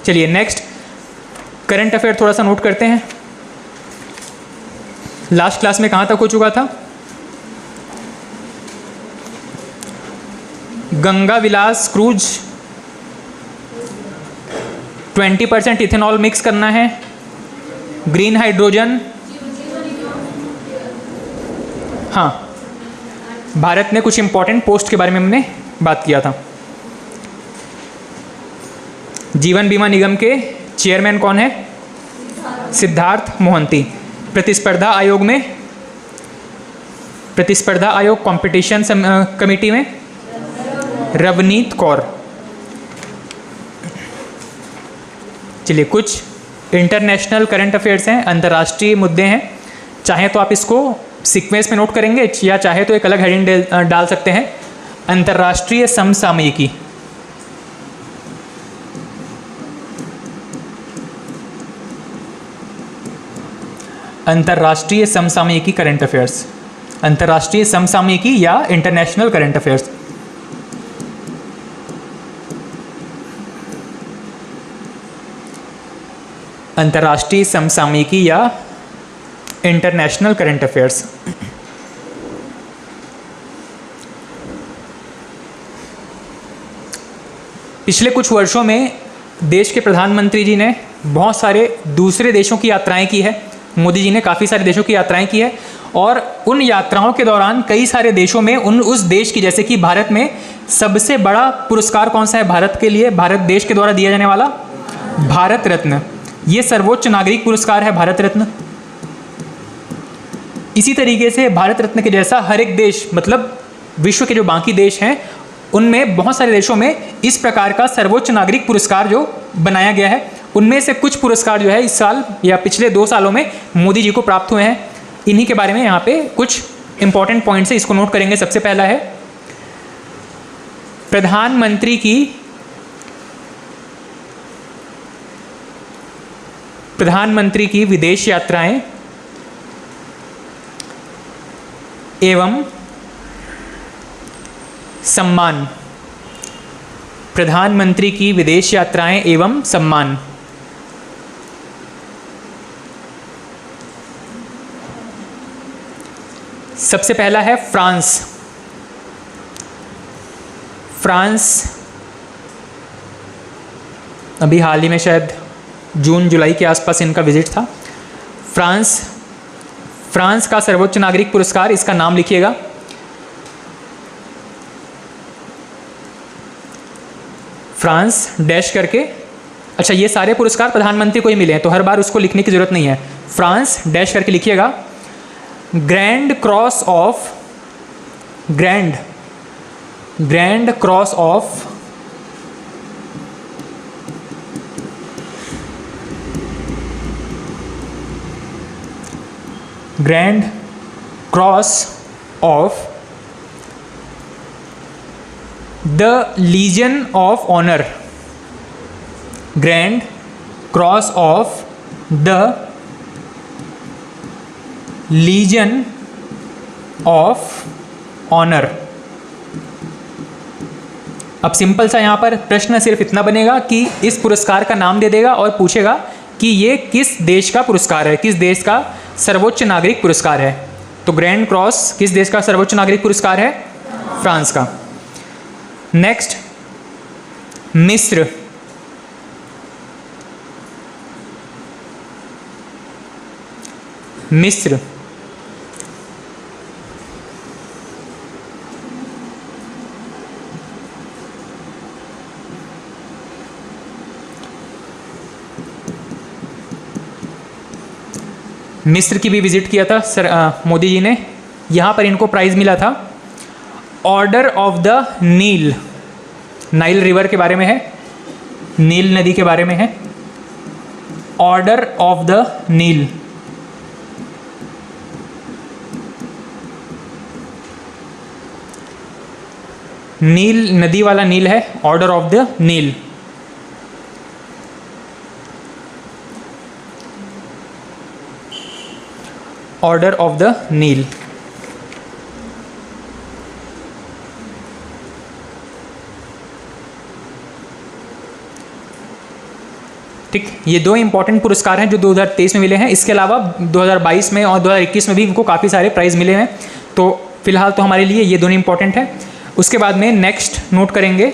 चलिए next current affair थोड़ा सा नोट करते हैं। लास्ट क्लास में कहाँ तक हो चुका था? गंगा विलास क्रूज 20% इथेनॉल मिक्स करना है, ग्रीन हाइड्रोजन, हाँ भारत में कुछ इंपॉर्टेंट पोस्ट के बारे में हमने बात किया था। जीवन बीमा निगम के चेयरमैन कौन है? सिद्धार्थ मोहंती। प्रतिस्पर्धा आयोग में, प्रतिस्पर्धा आयोग कंपटीशन कमेटी में रवनीत कौर। चलिए कुछ इंटरनेशनल करंट अफेयर्स हैं, अंतर्राष्ट्रीय मुद्दे हैं। चाहे तो आप इसको सीक्वेंस में नोट करेंगे या चाहे तो एक अलग हेडिंग डाल सकते हैं। अंतर्राष्ट्रीय समसामयिकी, अंतर्राष्ट्रीय समसामयिकी करंट अफेयर्स, अंतर्राष्ट्रीय समसामयिकी या इंटरनेशनल करंट अफेयर्स। अंतर्राष्ट्रीय समसामयिकी या इंटरनेशनल करंट अफेयर्स। पिछले कुछ वर्षों में देश के प्रधानमंत्री जी ने बहुत सारे दूसरे देशों की यात्राएं की है। मोदी जी ने काफ़ी सारे देशों की यात्राएं की है और उन यात्राओं के दौरान कई सारे देशों में उस देश की, जैसे कि भारत में सबसे बड़ा पुरस्कार कौन सा है भारत के लिए? भारत देश के द्वारा दिया जाने वाला भारत रत्न। ये सर्वोच्च नागरिक पुरस्कार है भारत रत्न। इसी तरीके से भारत रत्न के जैसा हर एक देश, मतलब विश्व के जो बाकी देश हैं उनमें बहुत सारे देशों में इस प्रकार का सर्वोच्च नागरिक पुरस्कार जो बनाया गया है, उनमें से कुछ पुरस्कार जो है इस साल या पिछले 2 सालों में मोदी जी को प्राप्त हुए हैं। इन्हीं के बारे में यहाँ पे कुछ इंपॉर्टेंट पॉइंट्स है, इसको नोट करेंगे। सबसे पहला है प्रधानमंत्री की विदेश यात्राएं एवं सम्मान, प्रधानमंत्री की विदेश यात्राएं एवं सम्मान। सबसे पहला है फ्रांस। फ्रांस अभी हाल ही में शायद जून जुलाई के आसपास इनका विजिट था। फ्रांस का सर्वोच्च नागरिक पुरस्कार, इसका नाम लिखिएगा। फ्रांस डैश करके, अच्छा ये सारे पुरस्कार प्रधानमंत्री को ही मिले हैं तो हर बार उसको लिखने की जरूरत नहीं है। फ्रांस डैश करके लिखिएगा। Grand cross of grand cross of the legion of honour, grand cross of the legion of honour. अब सिंपल सा यहाँ पर प्रश्न सिर्फ इतना बनेगा कि इस पुरस्कार का नाम दे देगा और पूछेगा कि ये किस देश का पुरस्कार है, किस देश का सर्वोच्च नागरिक पुरस्कार है। तो ग्रैंड क्रॉस किस देश का सर्वोच्च नागरिक पुरस्कार है? फ्रांस का। नेक्स्ट मिस्र। मिस्र मिस्र की भी विजिट किया था मोदी जी ने। यहाँ पर इनको प्राइज़ मिला था order of the Nile. Nile river के बारे में है, नील नदी के बारे में है। Order of the Nile. नील नदी वाला नील है, order of the Nile. Order of the Nile. ठीक, ये दो इंपॉर्टेंट पुरस्कार हैं जो 2023 में मिले हैं। इसके अलावा 2022 में और 2021 में भी इनको काफ़ी सारे प्राइज़ मिले हैं। तो फिलहाल तो हमारे लिए ये दोनों इंपॉर्टेंट है। उसके बाद में नेक्स्ट नोट करेंगे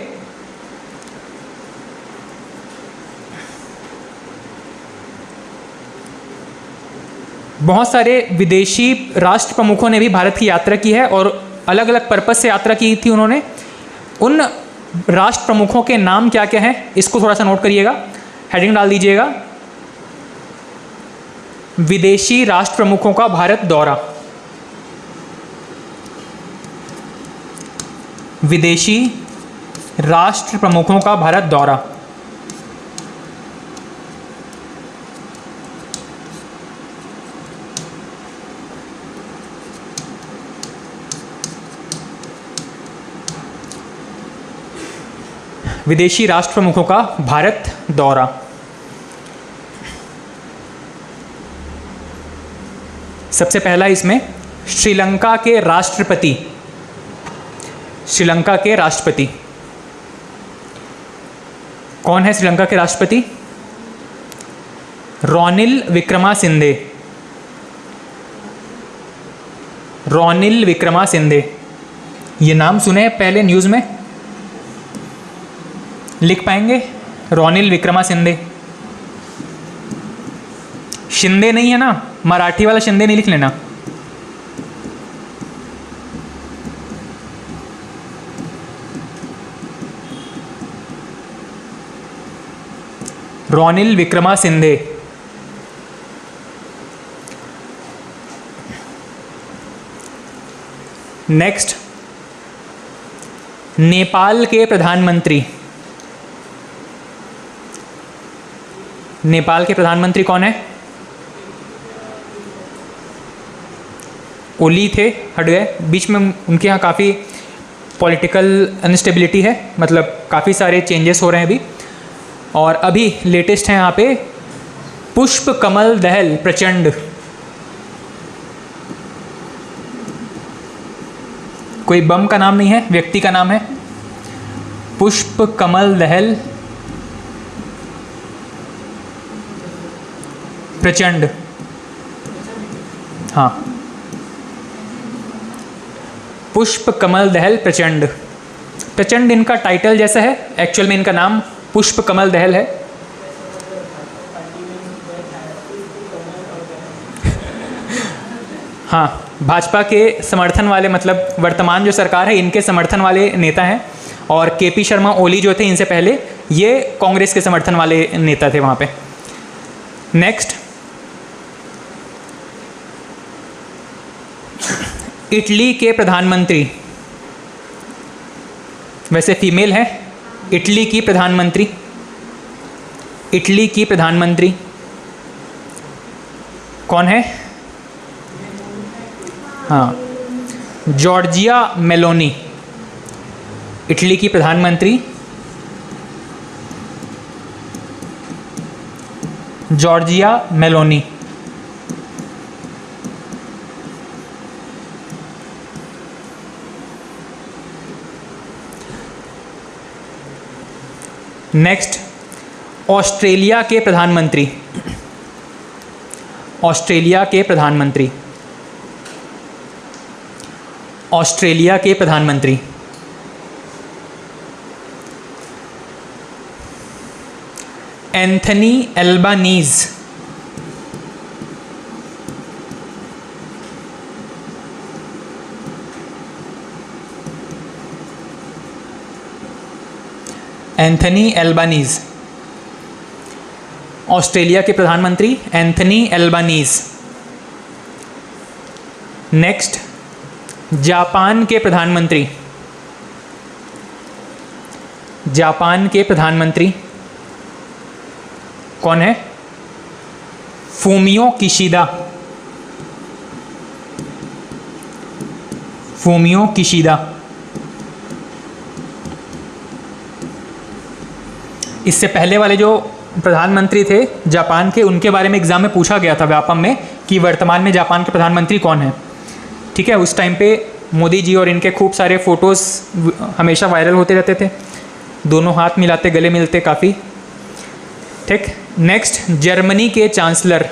बहुत सारे विदेशी राष्ट्र प्रमुखों ने भी भारत की यात्रा की है और अलग अलग पर्पस से यात्रा की थी उन्होंने। उन राष्ट्र प्रमुखों के नाम क्या क्या हैं इसको थोड़ा सा नोट करिएगा, हेडिंग डाल दीजिएगा, विदेशी राष्ट्र प्रमुखों का भारत दौरा। विदेशी राष्ट्र प्रमुखों का भारत दौरा। विदेशी राष्ट्र प्रमुखों का भारत दौरा। सबसे पहला इसमें श्रीलंका के राष्ट्रपति, श्रीलंका के राष्ट्रपति कौन है? श्रीलंका के राष्ट्रपति रोनिल विक्रमासिंघे। रोनिल विक्रमासिंघे, ये नाम सुने पहले न्यूज़ में? लिख पाएंगे? रोनिल विक्रमासिंघे। शिंदे नहीं है ना, मराठी वाला शिंदे नहीं लिख लेना। रोनिल विक्रमासिंघे। नेक्स्ट, नेपाल के प्रधानमंत्री। नेपाल के प्रधानमंत्री कौन है? ओली थे, हट गए बीच में। उनके यहाँ काफ़ी पॉलिटिकल अनस्टेबिलिटी है, मतलब काफ़ी सारे चेंजेस हो रहे हैं अभी। और अभी लेटेस्ट है यहाँ पे पुष्प कमल दहल प्रचंड। कोई बम का नाम नहीं है, व्यक्ति का नाम है पुष्प कमल दहल प्रचंड। हाँ, पुष्प कमल दहल प्रचंड। प्रचंड इनका टाइटल जैसा है, एक्चुअल में इनका नाम पुष्प कमल दहल है। हाँ, भाजपा के समर्थन वाले, मतलब वर्तमान जो सरकार है इनके समर्थन वाले नेता हैं। और केपी शर्मा ओली जो थे इनसे पहले, ये कांग्रेस के समर्थन वाले नेता थे वहाँ पे। नेक्स्ट, इटली के प्रधानमंत्री, वैसे फीमेल है, इटली की प्रधानमंत्री। इटली की प्रधानमंत्री कौन है? हाँ, जॉर्जिया मेलोनी। इटली की प्रधानमंत्री जॉर्जिया मेलोनी। नेक्स्ट, ऑस्ट्रेलिया के प्रधानमंत्री। ऑस्ट्रेलिया के प्रधानमंत्री। ऑस्ट्रेलिया के प्रधानमंत्री एंथनी एल्बानीज। एंथनी एल्बानीज, ऑस्ट्रेलिया के प्रधानमंत्री एंथनी एल्बानीज। नेक्स्ट, जापान के प्रधानमंत्री। जापान के प्रधानमंत्री कौन है? Fumio Kishida. Fumio Kishida. इससे पहले वाले जो प्रधानमंत्री थे जापान के, उनके बारे में एग्जाम में पूछा गया था व्यापम में कि वर्तमान में जापान के प्रधानमंत्री कौन है। ठीक है, उस टाइम पे मोदी जी और इनके खूब सारे फ़ोटोज़ हमेशा वायरल होते रहते थे, दोनों हाथ मिलाते, गले मिलते काफ़ी। ठीक। नेक्स्ट, जर्मनी के चांसलर,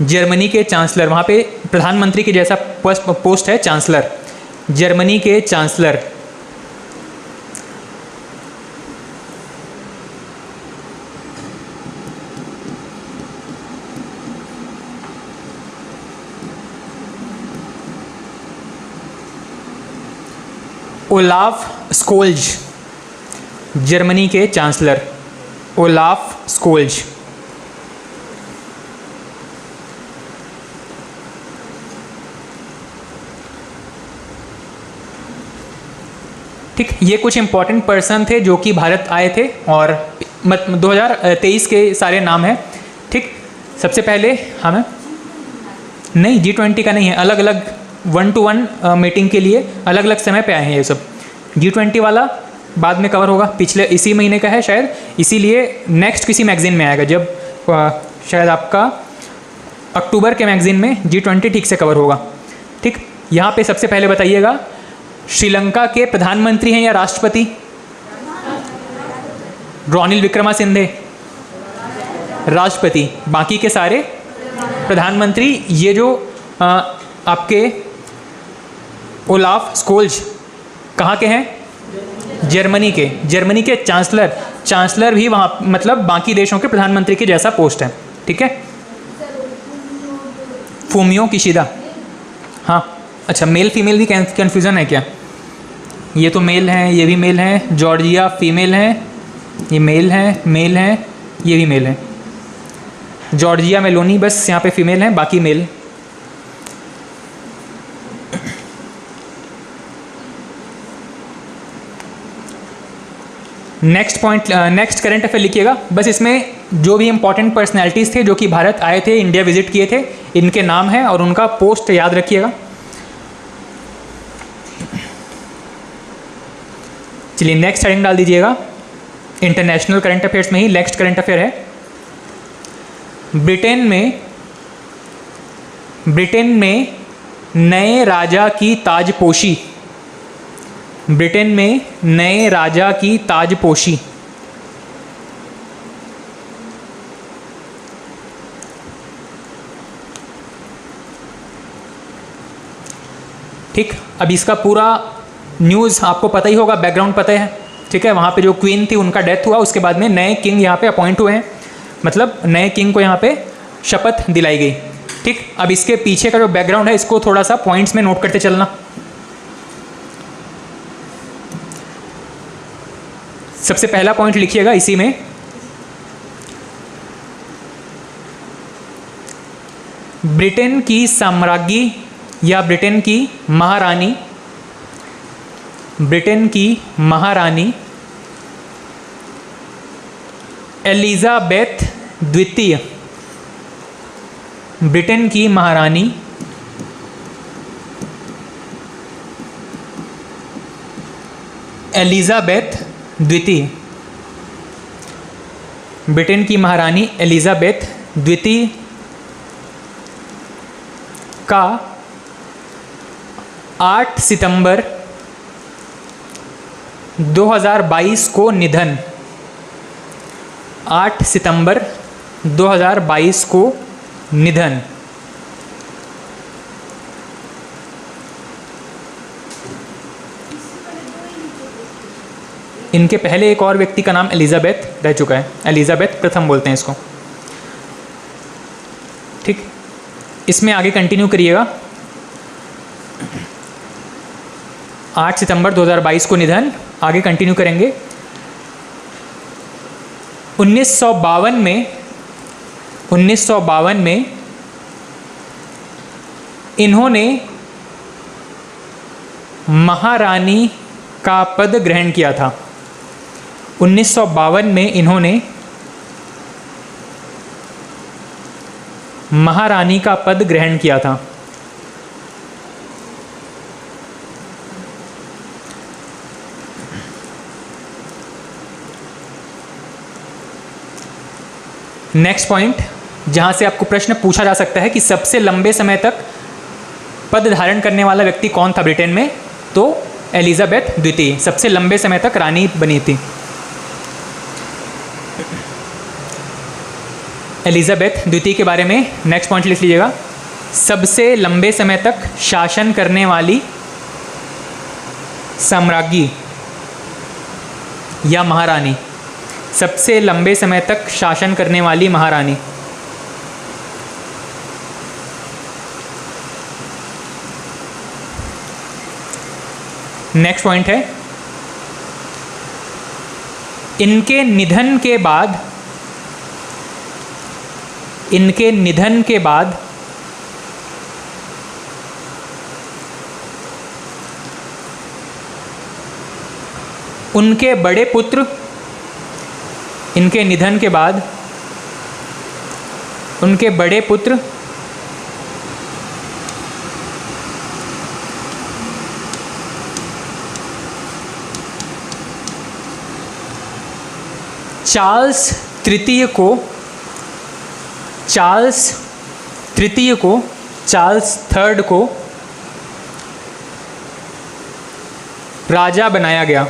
जर्मनी के चांसलर, वहाँ पे प्रधानमंत्री के जैसा पोस्ट है चांसलर, जर्मनी के चांसलर। ओलाफ स्कोल्ज, जर्मनी के चांसलर ओलाफ स्कोल्ज। ठीक, ये कुछ इंपॉर्टेंट पर्सन थे जो कि भारत आए थे और 2023 के सारे नाम हैं। ठीक, सबसे पहले हमें नहीं G20 का नहीं है, अलग अलग 1-to-1 मीटिंग के लिए अलग अलग समय पे आए हैं ये सब। G20 वाला बाद में कवर होगा, पिछले इसी महीने का है शायद, इसीलिए नेक्स्ट किसी मैगजीन में आएगा, जब शायद आपका अक्टूबर के मैगजीन में G20 ठीक से कवर होगा। ठीक, यहाँ पे सबसे पहले बताइएगा, श्रीलंका के प्रधानमंत्री हैं या राष्ट्रपति? रोनिल विक्रमासिंघे राष्ट्रपति, बाकी के सारे प्रधानमंत्री। ये जो आपके ओलाफ स्कोल्ज कहाँ के हैं? जर्मनी के, जर्मनी के चांसलर, चांसलर भी वहाँ मतलब बाकी देशों के प्रधानमंत्री के जैसा पोस्ट है। ठीक है, फूमियो किशिदा, हाँ अच्छा, मेल फीमेल भी कन्फ्यूज़न है क्या? ये तो मेल हैं, ये भी मेल हैं, जॉर्जिया फीमेल हैं, ये मेल हैं, ये भी मेल हैं। जॉर्जिया मेलोनी बस यहाँ पे फीमेल हैं, बाकी male. Next point, next current affair लिखिएगा। बस इसमें जो भी इंपॉर्टेंट पर्सनैलिटीज़ थे जो कि भारत आए थे, इंडिया विजिट किए थे, इनके नाम हैं और उनका पोस्ट याद रखिएगा। चलिए नेक्स्ट हेडिंग डाल दीजिएगा, इंटरनेशनल करंट अफेयर्स में ही नेक्स्ट करंट अफेयर है, ब्रिटेन में नए राजा की ताजपोशी, ब्रिटेन में नए राजा की ताजपोशी। ठीक, अब इसका पूरा न्यूज़ आपको पता ही होगा, बैकग्राउंड पता है। ठीक है, वहाँ पे जो क्वीन थी उनका डेथ हुआ, उसके बाद में नए किंग यहाँ पे अपॉइंट हुए हैं, मतलब नए किंग को यहाँ पे शपथ दिलाई गई। ठीक, अब इसके पीछे का जो बैकग्राउंड है इसको थोड़ा सा पॉइंट्स में नोट करते चलना। सबसे पहला पॉइंट लिखिएगा इसी में, ब्रिटेन की साम्राज्ञी या ब्रिटेन की महारानी, ब्रिटेन की महारानी एलिजाबेथ द्वितीय, ब्रिटेन की महारानी एलिजाबेथ द्वितीय, ब्रिटेन की महारानी एलिजाबेथ द्वितीय का 8 सितंबर 2022 को निधन, 8 सितंबर 2022 को निधन। इनके पहले एक और व्यक्ति का नाम एलिजाबेथ रह चुका है, एलिजाबेथ प्रथम बोलते हैं इसको। ठीक, इसमें आगे कंटिन्यू करिएगा। 8 सितंबर 2022 को निधन, आगे कंटिन्यू करेंगे। 1952 में इन्होंने महारानी का पद ग्रहण किया था। 1952 में इन्होंने महारानी का पद ग्रहण किया था। नेक्स्ट पॉइंट, जहां से आपको प्रश्न पूछा जा सकता है कि सबसे लंबे समय तक पद धारण करने वाला व्यक्ति कौन था ब्रिटेन में, तो एलिजाबेथ द्वितीय सबसे लंबे समय तक रानी बनी थी। एलिजाबेथ द्वितीय के बारे में नेक्स्ट पॉइंट लिख लीजिएगा। सबसे लंबे समय तक शासन करने वाली साम्राज्ञी या महारानी, सबसे लंबे समय तक शासन करने वाली महारानी। नेक्स्ट पॉइंट है, इनके निधन के बाद, इनके निधन के बाद उनके बड़े पुत्र, इनके निधन के बाद उनके बड़े पुत्र चार्ल्स तृतीय को, चार्ल्स तृतीय को, चार्ल्स थर्ड को राजा बनाया गया।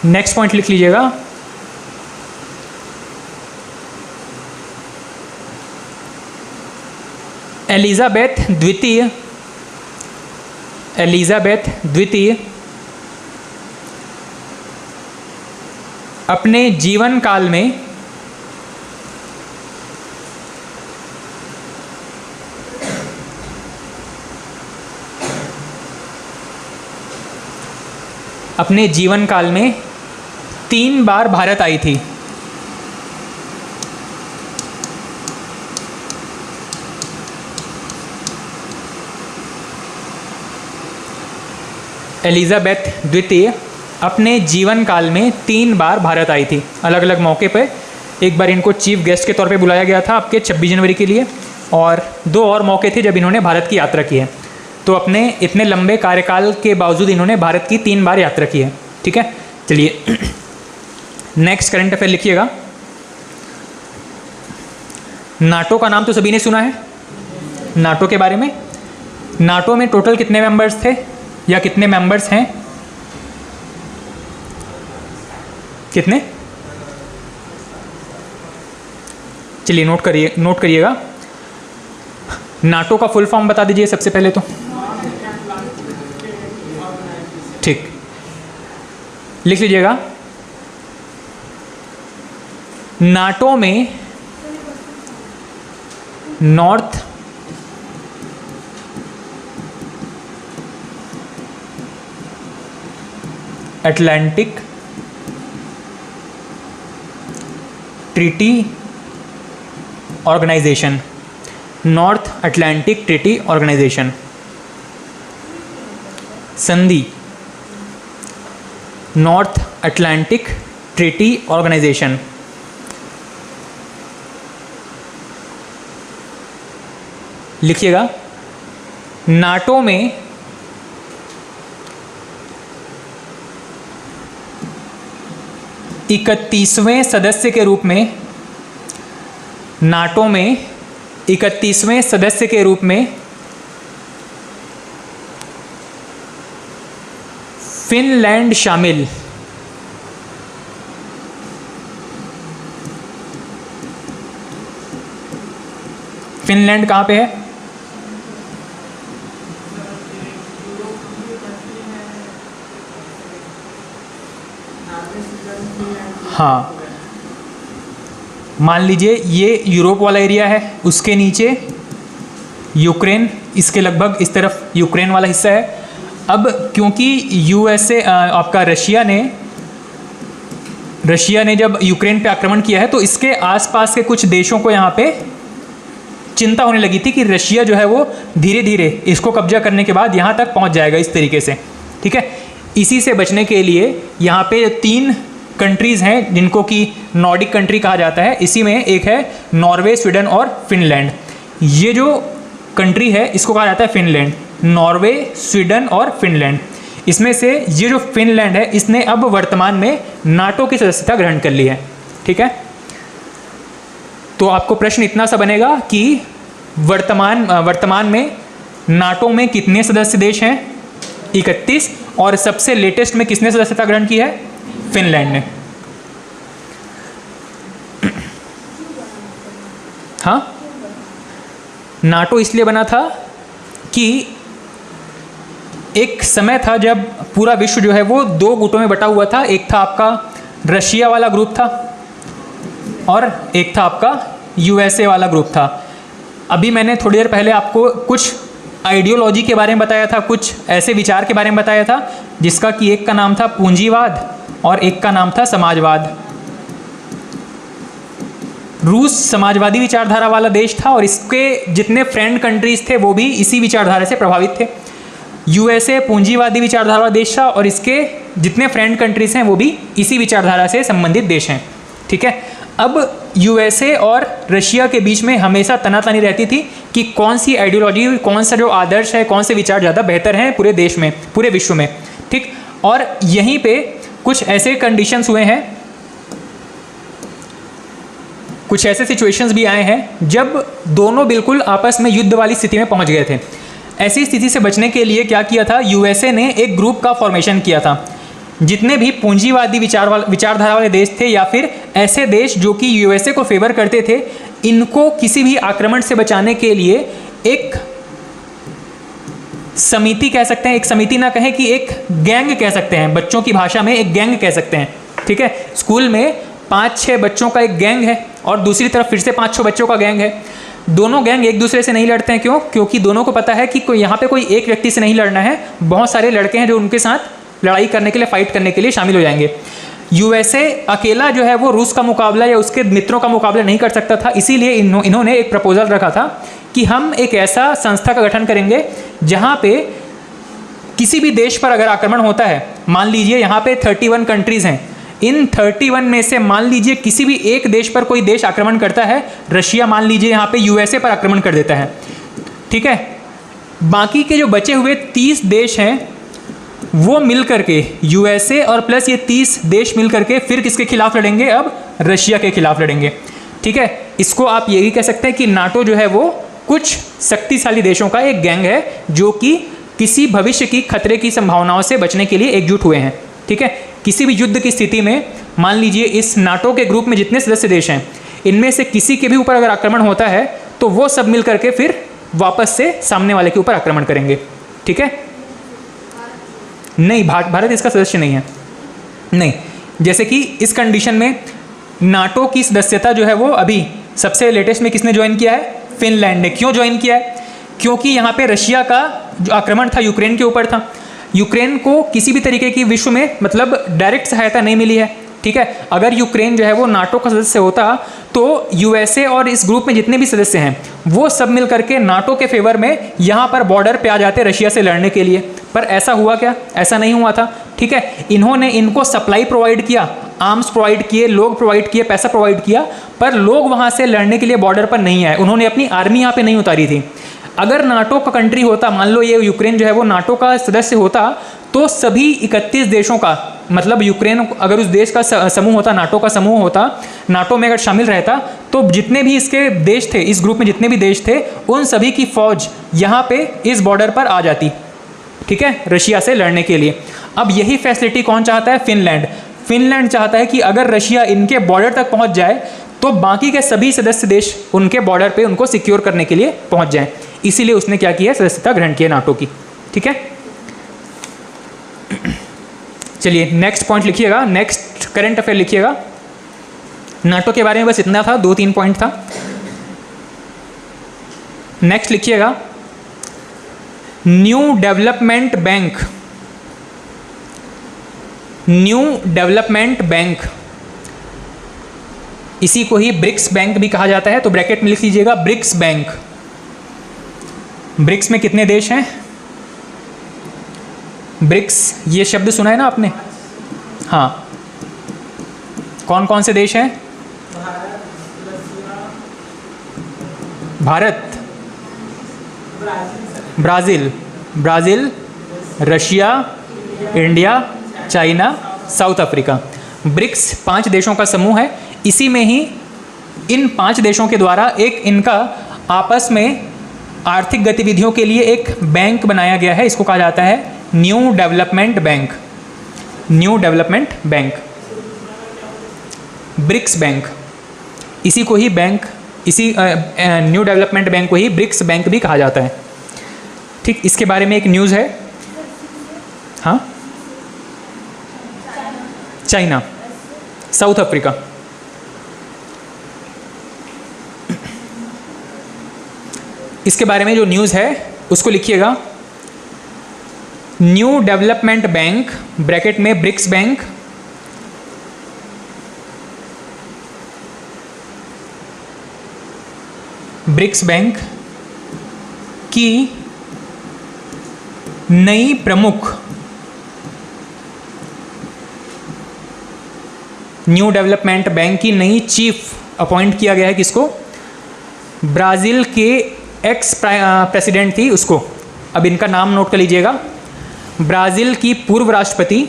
नेक्स्ट पॉइंट लिख लीजिएगा, एलिजाबेथ द्वितीय, एलिजाबेथ द्वितीय अपने जीवन काल में अपने जीवन काल में 3 बार भारत आई थी। एलिजाबेथ द्वितीय अपने जीवन काल में 3 बार भारत आई थी, अलग अलग मौके पर। एक बार इनको चीफ गेस्ट के तौर पे बुलाया गया था आपके 26 जनवरी के लिए, और 2 और मौके थे जब इन्होंने भारत की यात्रा की है। तो अपने इतने लंबे कार्यकाल के बावजूद इन्होंने भारत की 3 बार यात्रा की है। ठीक है, चलिए नेक्स्ट करंट अफेयर लिखिएगा। नाटो का नाम तो सभी ने सुना है, नाटो के बारे में। नाटो में टोटल कितने मेंबर्स थे या कितने मेंबर्स हैं? कितने? चलिए नोट करिएगा। नाटो का फुल फॉर्म बता दीजिए सबसे पहले तो। ठीक, लिख लीजिएगा। नाटो में North Atlantic Treaty Organization, North Atlantic Treaty Organization संधि, नॉर्थ अटलांटिक ट्रीटी ऑर्गेनाइजेशन। लिखिएगा, नाटो में इकतीसवें सदस्य के रूप में, नाटो में 31वें सदस्य के रूप में फिनलैंड शामिल। फिनलैंड कहाँ पे है? हाँ, मान लीजिए ये यूरोप वाला एरिया है, उसके नीचे यूक्रेन, इसके लगभग इस तरफ यूक्रेन वाला हिस्सा है। अब क्योंकि यूएसए आपका रशिया ने जब यूक्रेन पे आक्रमण किया है तो इसके आसपास के कुछ देशों को यहाँ पे चिंता होने लगी थी कि रशिया जो है वो धीरे धीरे इसको कब्जा करने के बाद यहाँ तक पहुँच जाएगा इस तरीके से। ठीक है, इसी से बचने के लिए यहाँ पे 3 कंट्रीज़ हैं जिनको कि नॉर्डिक कंट्री कहा जाता है, इसी में एक है नॉर्वे, स्वीडन और फिनलैंड। ये जो कंट्री है इसको कहा जाता है फिनलैंड, नॉर्वे, स्वीडन और फिनलैंड। इसमें से ये जो फिनलैंड है इसने अब वर्तमान में नाटो की सदस्यता ग्रहण कर ली है। ठीक है, तो आपको प्रश्न इतना सा बनेगा कि वर्तमान में नाटो में कितने सदस्य देश हैं? 31। और सबसे लेटेस्ट में किसने सदस्यता ग्रहण की है? फिनलैंड ने। हाँ, नाटो इसलिए बना था कि एक समय था जब पूरा विश्व जो है वो 2 गुटों में बटा हुआ था। एक था आपका रशिया वाला ग्रुप था और एक था आपका यूएसए वाला ग्रुप था। अभी मैंने थोड़ी देर पहले आपको कुछ आइडियोलॉजी के बारे में बताया था, कुछ ऐसे विचार के बारे में बताया था जिसका कि एक का नाम था पूंजीवाद और एक का नाम था समाजवाद। रूस समाजवादी विचारधारा वाला देश था और इसके जितने फ्रेंड कंट्रीज थे वो भी इसी विचारधारा से प्रभावित थे। यूएसए पूंजीवादी विचारधारा वाला देश था और इसके जितने फ्रेंड कंट्रीज हैं वो भी इसी विचारधारा से संबंधित देश हैं। ठीक है, अब यूएसए और रशिया के बीच में हमेशा तनातनी रहती थी कि कौन सी आइडियोलॉजी, कौन सा जो आदर्श है, कौन से विचार ज़्यादा बेहतर हैं पूरे देश में, पूरे विश्व में। ठीक, और यहीं पे कुछ ऐसे कंडीशंस हुए हैं, कुछ ऐसे सिचुएशंस भी आए हैं जब दोनों बिल्कुल आपस में युद्ध वाली स्थिति में पहुंच गए थे। ऐसी स्थिति से बचने के लिए क्या किया था, यूएसए ने एक ग्रुप का फॉर्मेशन किया था। जितने भी पूंजीवादी विचारधारा वाले देश थे या फिर ऐसे देश जो कि यूएसए को फेवर करते थे, इनको किसी भी आक्रमण से बचाने के लिए एक समिति कह सकते हैं, एक समिति ना कहें कि एक गैंग कह सकते हैं, बच्चों की भाषा में एक गैंग कह सकते हैं। ठीक है, स्कूल में 5-6 बच्चों का एक गैंग है और दूसरी तरफ फिर से 5-6 बच्चों का गैंग है। दोनों गैंग एक दूसरे से नहीं लड़ते हैं। क्यों? क्योंकि दोनों को पता है कि कोई यहाँ पे कोई एक व्यक्ति से नहीं लड़ना है, बहुत सारे लड़के हैं जो उनके साथ लड़ाई करने के लिए, फाइट करने के लिए शामिल हो जाएंगे। यूएसए अकेला जो है वो रूस का मुकाबला या उसके मित्रों का मुकाबला नहीं कर सकता था, इसीलिए इन्होंने एक प्रपोजल रखा था कि हम एक ऐसा संस्था का गठन करेंगे जहाँ पे किसी भी देश पर अगर आक्रमण होता है, मान लीजिए यहाँ पे 31 कंट्रीज़ हैं, इन 31 में से मान लीजिए किसी भी एक देश पर कोई देश आक्रमण करता है, रशिया मान लीजिए यहाँ पे यूएसए पर आक्रमण कर देता है। ठीक है, बाकी के जो बचे हुए 30 देश हैं वो मिल करके, यूएसए और प्लस ये 30 देश मिल करके फिर किसके खिलाफ लड़ेंगे? अब रशिया के खिलाफ लड़ेंगे। ठीक है, इसको आप ये भी कह सकते हैं कि नाटो जो है वो कुछ शक्तिशाली देशों का एक गैंग है जो कि किसी भविष्य की खतरे की संभावनाओं से बचने के लिए एकजुट हुए हैं। ठीक है, किसी भी युद्ध की स्थिति में मान लीजिए इस नाटो के ग्रुप में जितने सदस्य देश हैं, इनमें से किसी के भी ऊपर अगर आक्रमण होता है तो वो सब मिल करके फिर वापस से सामने वाले के ऊपर आक्रमण करेंगे। ठीक है, नहीं, भारत इसका सदस्य नहीं है। नहीं, जैसे कि इस कंडीशन में नाटो की सदस्यता जो है वो अभी सबसे लेटेस्ट में किसने ज्वाइन किया है? फिनलैंड ने। क्यों ज्वाइन किया है? क्योंकि यहाँ पे रशिया का जो आक्रमण था यूक्रेन के ऊपर था, यूक्रेन को किसी भी तरीके की विश्व में मतलब डायरेक्ट सहायता नहीं मिली है। ठीक है, अगर यूक्रेन जो है वो नाटो का सदस्य होता तो यूएसए और इस ग्रुप में जितने भी सदस्य हैं वो सब मिल करके नाटो के फेवर में यहाँ पर बॉर्डर पे आ जाते रशिया से लड़ने के लिए। पर ऐसा हुआ क्या? ऐसा नहीं हुआ था। ठीक है, इन्होंने इनको सप्लाई प्रोवाइड किया, आर्म्स प्रोवाइड किए, लोग प्रोवाइड किए, पैसा प्रोवाइड किया, पर लोग वहाँ से लड़ने के लिए बॉर्डर पर नहीं आए। उन्होंने अपनी आर्मी यहाँ पर नहीं उतारी थी। अगर नाटो का कंट्री होता, मान लो ये यूक्रेन जो है वो नाटो का सदस्य होता, तो सभी 31 देशों का मतलब यूक्रेन अगर उस देश का समूह होता, नाटो का समूह होता, नाटो में अगर शामिल रहता, तो जितने भी इसके देश थे, इस ग्रुप में जितने भी देश थे, उन सभी की फौज यहाँ पे इस बॉर्डर पर आ जाती। ठीक है, रशिया से लड़ने के लिए। अब यही फैसिलिटी कौन चाहता है? फिनलैंड। फिनलैंड चाहता है कि अगर रशिया इनके बॉर्डर तक पहुँच जाए तो बाकी के सभी सदस्य देश उनके बॉर्डर पर उनको सिक्योर करने के लिए पहुँच जाएँ। इसीलिए उसने क्या किया? सदस्यता ग्रहण किया नाटो की। ठीक है, चलिए नेक्स्ट पॉइंट लिखिएगा, नेक्स्ट करंट अफेयर लिखिएगा। नाटो के बारे में बस इतना था, 2-3 पॉइंट था। नेक्स्ट लिखिएगा new Development Bank. New Development bank, इसी को ही ब्रिक्स बैंक भी कहा जाता है, तो ब्रैकेट में लिख लीजिएगा ब्रिक्स बैंक। ब्रिक्स में कितने देश हैं? ब्रिक्स, ये शब्द सुना है ना आपने? हाँ, कौन कौन से देश हैं? Bharat, Brazil, Russia, India, China, South Africa. BRICS 5 देशों का समूह है। इसी में ही इन 5 देशों के द्वारा एक इनका आपस में आर्थिक गतिविधियों के लिए एक बैंक बनाया गया है। इसको कहा जाता है New Development Bank. New Development Bank, BRICS bank. इसी को ही बैंक, इसी न्यू डेवलपमेंट बैंक को ही ब्रिक्स बैंक भी कहा जाता है। ठीक, इसके बारे में एक न्यूज़ है। हाँ, चाइना, साउथ अफ्रीका। इसके बारे में जो न्यूज़ है उसको लिखिएगा, न्यू डेवलपमेंट बैंक ब्रैकेट में ब्रिक्स बैंक की नई प्रमुख, न्यू डेवलपमेंट बैंक की नई चीफ अपॉइंट किया गया है। किसको? ब्राज़ील के एक्स प्रेसिडेंट थी उसको। अब इनका नाम नोट कर लीजिएगा। ब्राज़ील की पूर्व राष्ट्रपति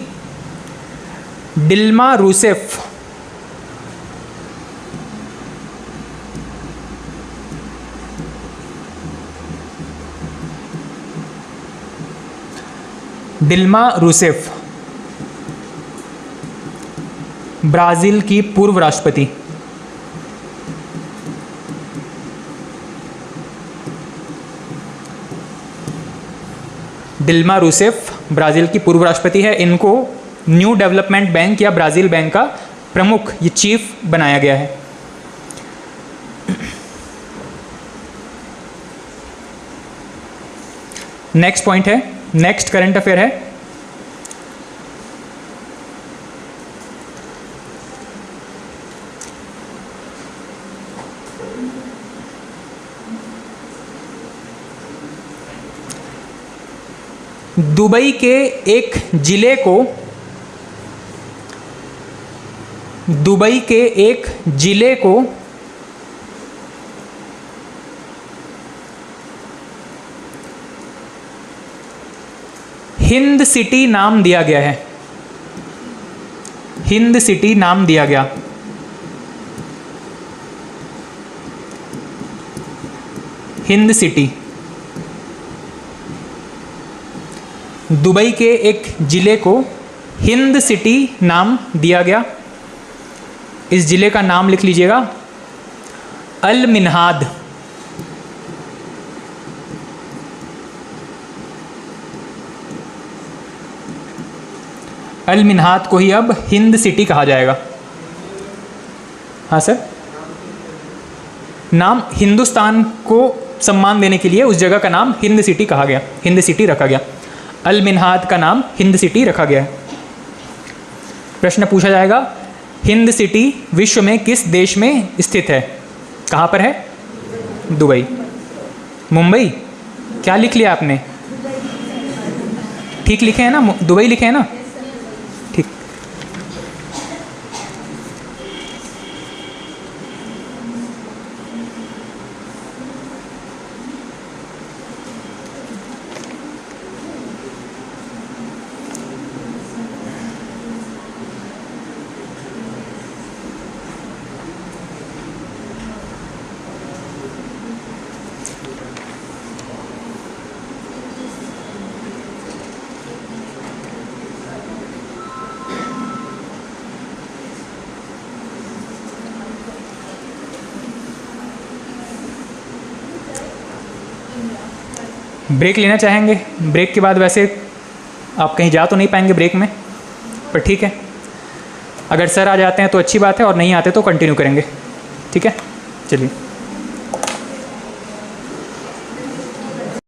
Dilma Rousseff. Dilma Rousseff, Brazil की पूर्व राष्ट्रपति। डिल्मा रूसेफ ब्राज़ील की पूर्व राष्ट्रपति है। इनको न्यू डेवलपमेंट बैंक या ब्राज़ील बैंक का प्रमुख, ये चीफ बनाया गया है। नेक्स्ट पॉइंट है, नेक्स्ट करंट अफेयर है, दुबई के एक जिले को, दुबई के एक जिले को हिंद सिटी नाम दिया गया है। हिंद सिटी नाम दिया गया। हिंद सिटी, दुबई के एक जिले को हिंद सिटी नाम दिया गया। इस जिले का नाम लिख लीजिएगा, अल मिन्हाद। अल मिन्हाद को ही अब हिंद सिटी कहा जाएगा। हाँ सर, नाम हिंदुस्तान को सम्मान देने के लिए उस जगह का नाम हिंद सिटी कहा गया, हिंद सिटी रखा गया। अल मिन्हाद का नाम हिंद सिटी रखा गया है। प्रश्न पूछा जाएगा, हिंद सिटी विश्व में किस देश में स्थित है? कहाँ पर है? दुबई, मुंबई। क्या लिख लिया आपने? ठीक लिखे हैं ना, दुबई लिखे हैं ना? ठीक। ब्रेक लेना चाहेंगे? ब्रेक के बाद वैसे आप कहीं जा तो नहीं पाएंगे ब्रेक में, पर ठीक है, अगर सर आ जाते हैं तो अच्छी बात है, और नहीं आते तो कंटिन्यू करेंगे। ठीक है, चलिए।